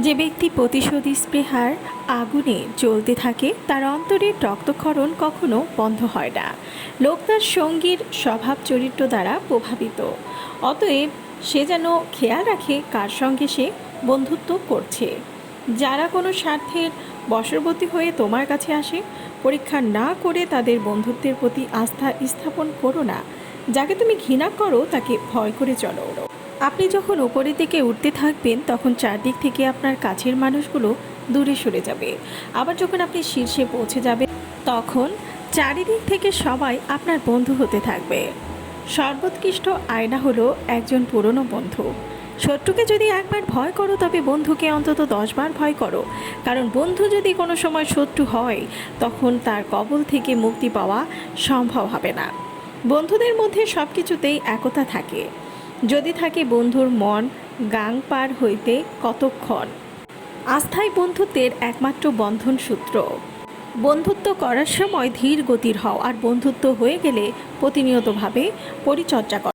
যে ব্যক্তি প্রতিশোধী স্পৃহার আগুনে জ্বলতে থাকে তার অন্তরের রক্তক্ষরণ কখনো বন্ধ হয় না। লোক তার সঙ্গীর স্বভাব চরিত্র দ্বারা প্রভাবিত। অতএব সে যেন খেয়াল রাখে কার সঙ্গে সে বন্ধুত্ব করছে। যারা কোনো স্বার্থের বশবর্তী হয়ে তোমার কাছে আসে, পরীক্ষা না করে তাদের বন্ধুত্বের প্রতি আস্থা স্থাপন করো না। যাকে তুমি ঘৃণা করো তাকে ভয় করে চলো। আপনি যখন উপরের দিকে উঠতে থাকবেন তখন চারদিক থেকে আপনার কাছের মানুষগুলো দূরে সরে যাবে। আবার যখন আপনি শীর্ষে পৌঁছে যাবেন তখন চারিদিক থেকে সবাই আপনার বন্ধু হতে থাকবে। সর্বোৎকৃষ্ট আয়না হলো একজন পুরনো বন্ধু। শত্রুকে যদি একবার ভয় করো তবে বন্ধুকে অন্তত 10 বার ভয় করো। কারণ বন্ধু যদি কোনো সময় শত্রু হয় তখন তার কবল থেকে মুক্তি পাওয়া সম্ভব হবে না। বন্ধুদের মধ্যে সব কিছুতেই একতা থাকে। যদি থাকে বন্ধুর মন গাং পার হইতে কতক্ষণ। আস্থাই বন্ধুত্বের একমাত্র বন্ধন সূত্র। বন্ধুত্ব করার সময় ধীর গতির হও, আর বন্ধুত্ব হয়ে গেলে প্রতিনিয়তভাবে পরিচর্যা করো।